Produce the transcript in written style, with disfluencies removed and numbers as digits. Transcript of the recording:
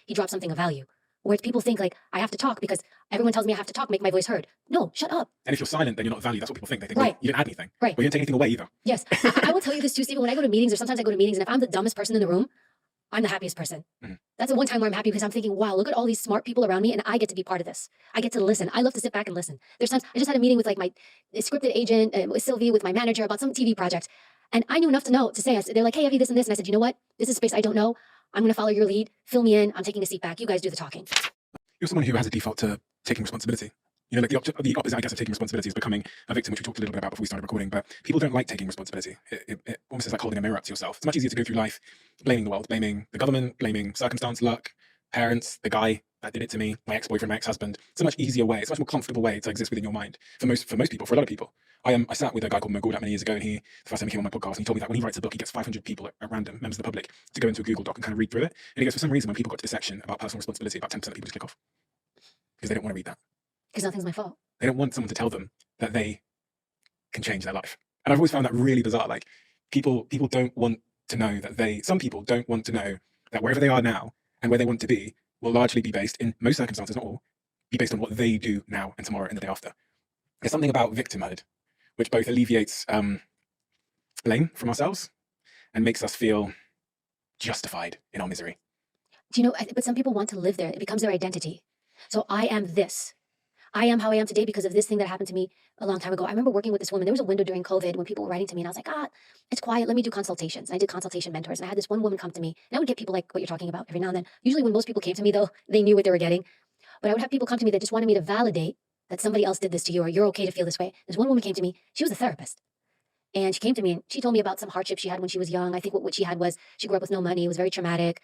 he dropped something of value. Whereas people think like, I have to talk because everyone tells me I have to talk, make my voice heard. No, shut up. And if you're silent, then you're not valued. That's what people think. They think, Right. you didn't add anything. Right. But you didn't take anything away either. Yes. I will tell you this too, Stephen. When I go to meetings, or sometimes I go to meetings, and if I'm the dumbest person in the room, I'm the happiest person. Mhm. That's the one time where I'm happy because I'm thinking, wow, look at all these smart people around me, and I get to be part of this. I get to listen. I love to sit back and listen. There's times I just had a meeting with like my scripted agent, with Sylvie, with my manager about some TV project, and I knew enough to know to say, they're like, hey, Evie, this and this, and I said, you know what? This is space I don't know. I'm going to follow your lead. Fill me in. I'm taking a seat back. You guys do the talking. You're someone who has a default to taking responsibility. You know, like the opposite, I guess, of taking responsibility is becoming a victim, which we talked a little bit about before we started recording. But people don't like taking responsibility. It almost is like holding a mirror up to yourself. It's much easier to go through life blaming the world, blaming the government, blaming circumstance, luck, parents, the guy that did it to me, my ex-boyfriend, my ex-husband. It's a much easier way. It's a much more comfortable way to exist within your mind for most people, for a lot of people. I sat with a guy called Mo Gawdat many years ago, and the first time he came on my podcast, and he told me that when he writes a book, he gets 500 people at random, members of the public, to go into a Google Doc and kind of read through it. And he goes, for some reason, when people got to this section about personal responsibility, about 10% of people just click off because they don't want to read that. Because nothing's my fault. They don't want someone to tell them that they can change their life. And I've always found that really bizarre. Like people don't want to know that some people don't want to know that wherever they are now and where they want to be will largely be based, in most circumstances, not all, be based on what they do now and tomorrow and the day after. There's something about victimhood which both alleviates blame from ourselves and makes us feel justified in our misery. Do you know, but some people want to live there. It becomes their identity. So I am this. I am how I am today because of this thing that happened to me a long time ago. I remember working with this woman. There was a window during COVID when people were writing to me, and I was like, it's quiet. Let me do consultations. And I did consultation mentors, and I had this one woman come to me, and I would get people like what you're talking about every now and then. Usually when most people came to me, though, they knew what they were getting. But I would have people come to me that just wanted me to validate that somebody else did this to you, or you're okay to feel this way. This one woman came to me. She was a therapist. And she came to me, and she told me about some hardship she had when she was young. I think what she had was she grew up with no money. It was very traumatic.